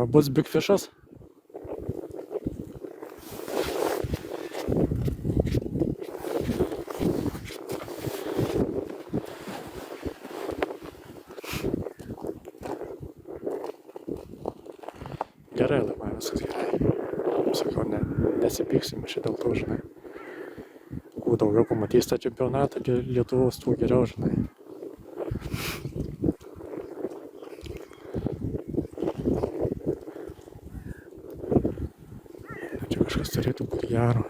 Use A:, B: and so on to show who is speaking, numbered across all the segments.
A: Bus bigfishas. Gerai, labai viskas gerai. Sakau, nesipyksim aš dėl to, žinai. Kuo daugiau pamatys tą čempionatą Lietuvos, tuo geriau, žinai. Čia kažkas turėtų būti gero.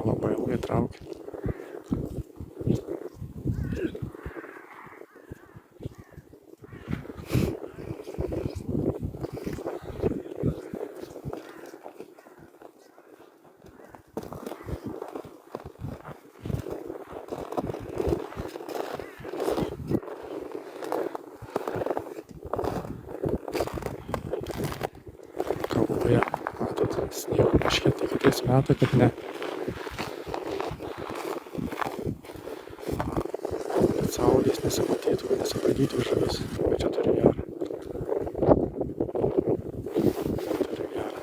A: Labai ilgai traukia. Kalboje, matot, sniego kažkiek tai kitais metai, kad ne. Kad saulės nesimatytų, kad nesibaidytų žuvis. Bet čia turi gerą. Turi gerą.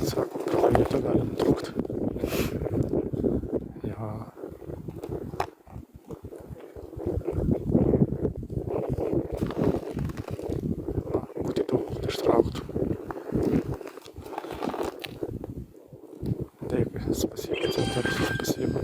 A: Sako, gal vietą gali nutrūkt. Ja. Būtų įdomu, kad ištrauktų. Dėkui, spasibo, centras, spasibo.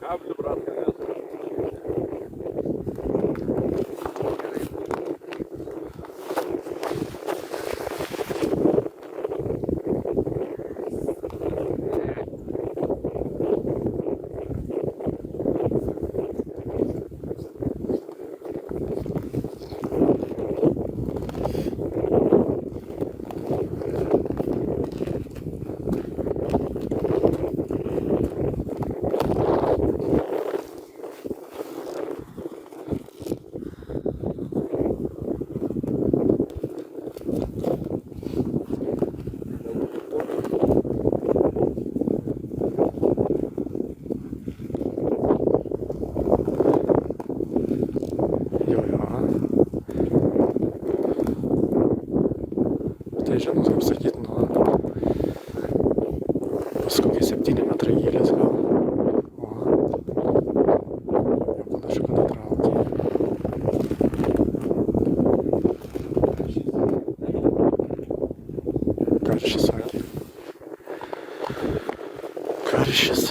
A: Благодарю. Tai žinot, kaip sakyt, bus kokie 7 metrai gylės gal. O, jau panašu, kad atraukė. Karšis sakė. Karšis.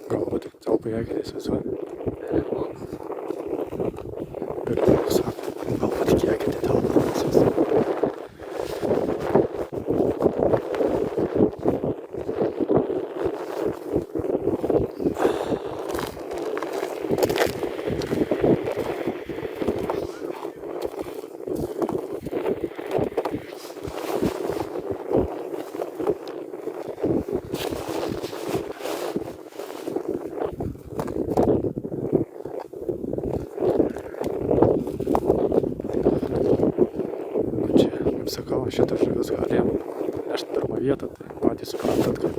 A: Galbūt tik telpa į akį įsivaizduoju. Ir sako, galbūt tik į akį telpa įsivaizduoju. Sakau, šitą žuvis galėjom nešti pirmą vietą, tai patys suprantat, kad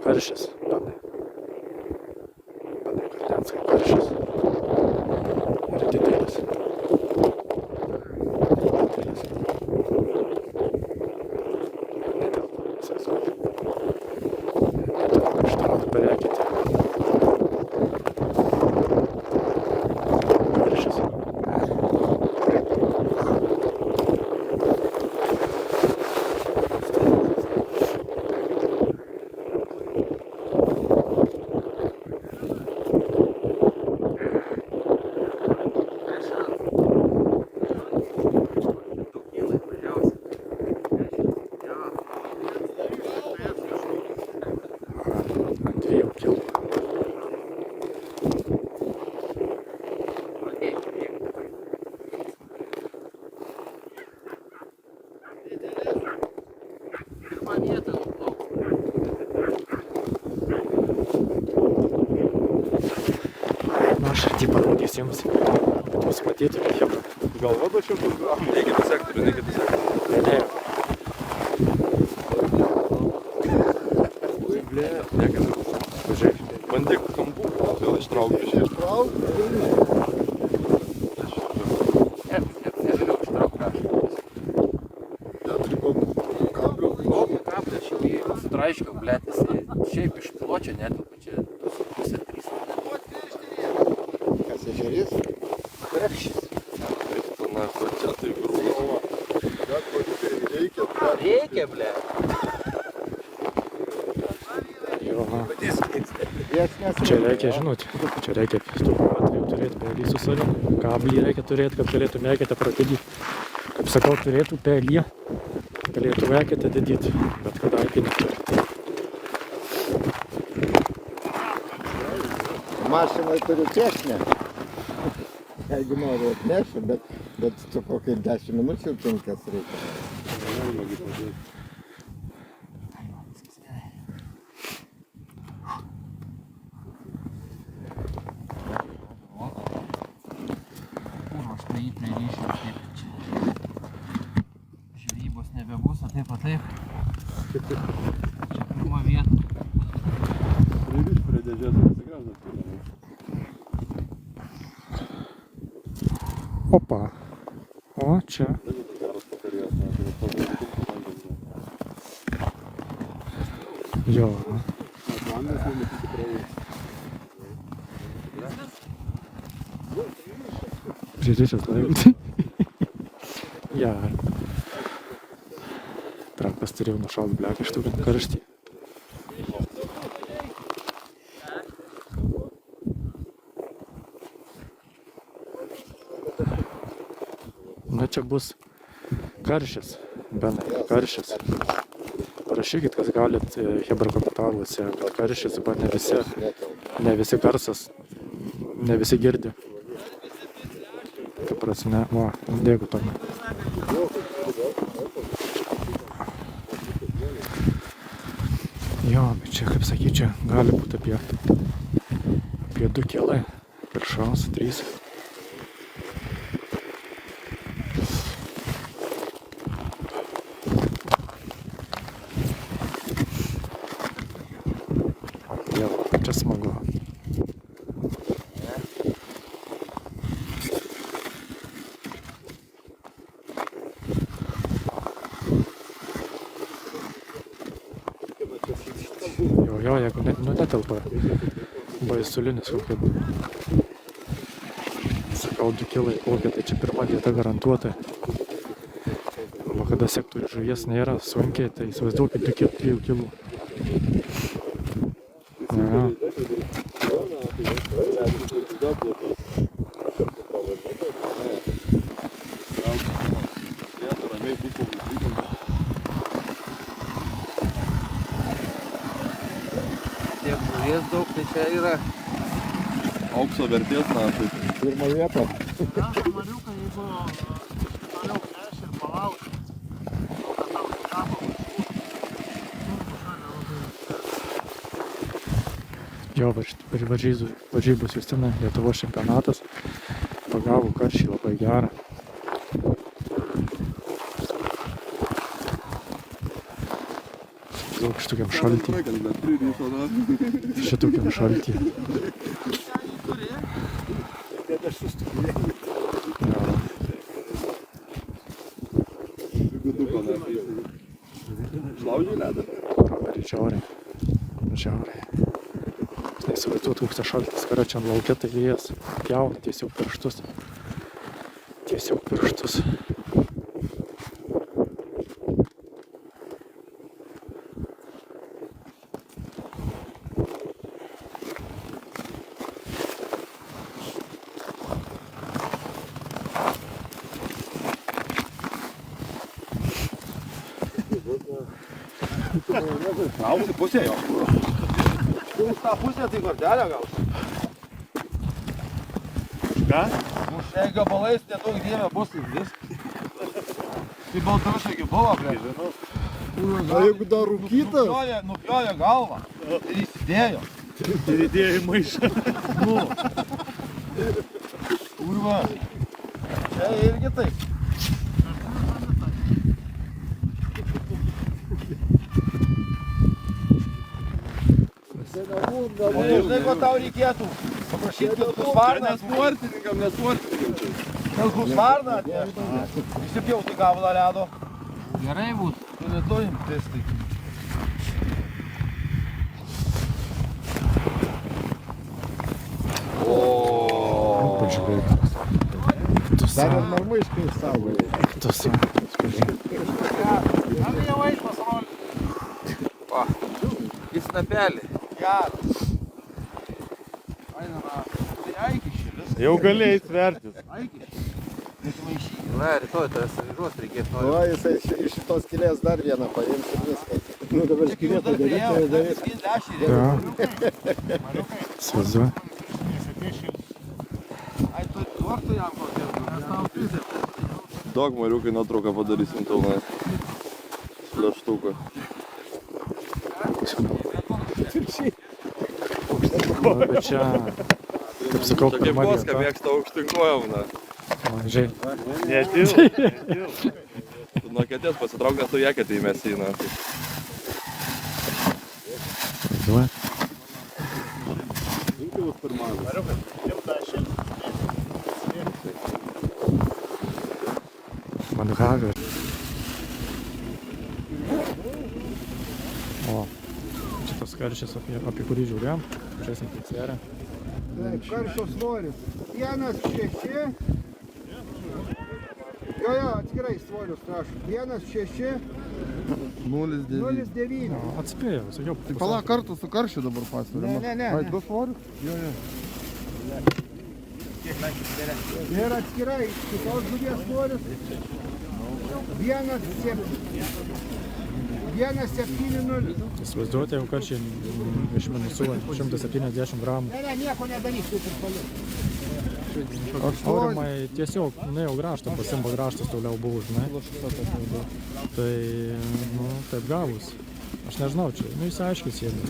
A: karšis, panai Karlianskai karšis ir didelis. Netelpa, įsivaizduoti. Netelpa ištraukti per eketę. Karšis. visiems, kad jūs matytumėte chebra.
B: Galva do 100 gramų. Neikite sektorių, neikite sektorių.
A: Ne.
B: Niekada.
A: Pažiūrėk.
B: Bandyk kampų, vėl ištraukti iš
C: Sutraiškiau, blėt, jis šiaip iš pločio netelpa, čia 2,5-3.
D: Kas ežerys?
C: Karšys.
B: Na, ko čia tai grūda.
C: Reikia, blėt.
A: Jo. Čia reikia žinoti, čia reikia tokiu atveju turėti pelį su savimi. Kablį reikia turėti, kad galėtų mėgėte pradėti. Kaip sakau, turėtų pelį, galėtų mėgėte didyti, bet kadangi neturi.
D: Mašinai turiu techninę. Jeigu noriu atnešiu, bet su kokiai 10 minučių 5 reikia.
C: Kūros pririšim, taip čia. Žvejybos nebebus, o taip, o taip. Čia pirma vieta.
B: Pririš prie dėžės atsigrąžas.
A: Opa. O, čia. Jo. Pririšęs laivai. Ja. Traktas turėjau nušaut bleką iš tų karštį. Na čia bus karšis, benai, karšis. Parašykit, kas galit chebra komentaruose, kad karšis, bet ne visi garsas, ne visi girdi. Ta prasme, va, dėkui Tomai. Jo, bet čia, kaip sakyt, čia gali būti apie 2 kilai, viršaus 3. Čia smagu. Jo, jeigu netelpa baisulinis kokia. Sakau, 2 kilai kokia, tai čia pirma vieta garantuota. O kada sektorių žuvies nėra sunkiai, tai įsivaizduokit 2 kilų. Ja.
C: Tiek žuvies daug, tai čia yra
B: Aukso vertės našai.
D: Pirma vieta.
E: Mariukai, jeigu toliau neš ir palauks, o kad tau kapo
A: Jo, varžybos Justina, Lietuvos čempionatas. Pagavo karšį labai gerą. Daug šitokiam šaltį. Šitokiam šaltį.
B: Šlaužiai ledą.
A: Roberiai, žiauriai. Neįsivaizduot, koks tas šaltis, kada čia laukia, tai vėjas pjauna tiesiog pirštus.
B: Trauksi pusė jo.
E: Už tą pusę tai kortelę gal.
B: Ką?
E: Už šiai gabalais nedaug dėmė bus ir viskas. Tai baltarušiai buvo, ble.
D: O jeigu dar rūkyta?
E: Nupjovė galvą ir įsidėjo.
B: Ir įdėjo į maišą.
E: Nu.
D: Kurva. Čia irgi taip.
C: Žinai, ko tau reikėtų? Paprašyti kilkus varną. Kilkus varną atnešti. Išsipjauti gabalą ledo. Gerai būtų. Tu neturim testai.
A: Pažiūrėk. Tu
D: Dar ir
A: savo.
D: marmaiškai saugoja.
A: Tu savo.
E: Gal jau eis pasaulyje.
B: Į snapelį.
C: Geras. Einama. Tai aikišė.
B: Jau galėjai tvertis.
C: Aikišė. Nesimaišyk.
B: Na, rytoj tas vyruos reikės
D: O, jisai iš šitos skylės dar vieną paims ir viskas. Nu, dabar skylė padaryti, tai darys.
A: Ja. Svazuoju.
C: Ai, tu tortų jam kokią. Nes tau pizė.
B: Daug mariukai nuotrauką padarysim tau, na. Šleštuką.
A: Nu, bet čia, kaip sakau,
B: Čia kaip
A: pirma
B: Boska
A: vieta.
B: mėgsta aukštinkojom, na.
A: Mažai.
B: Tu nuo kėdės pasitrauk, nes tu ją kėdė įmesi, na.
A: Svazuoju. Man havė. O, šitas karščias, apie kurį žiūrėjom. Žiūrėsim, kiek sveria.
E: Taip, karščio svoris. 1,6. Jo, atskirai svorius prašau. 1,6. 0,9.
A: Atspėjau, sakiau.
F: Tai pala kartu su karšiu dabar pasveriama.
E: Ne.
F: Ai, du svorius?
E: Ir atskirai kitos žuvies svoris. 1,70.
A: Įsivaizduoti, jeigu karščiai išminusuoja 170 gramų.
E: Ne, nieko nedaryk, taip ir paliuk.
A: Aurimai tiesiog, jau grąžtą pasimba, grąžtas toliau buvo, žinai. Tai, nu, taip gavus. Aš nežinau, čia, nu, jis aiškiai sėdė.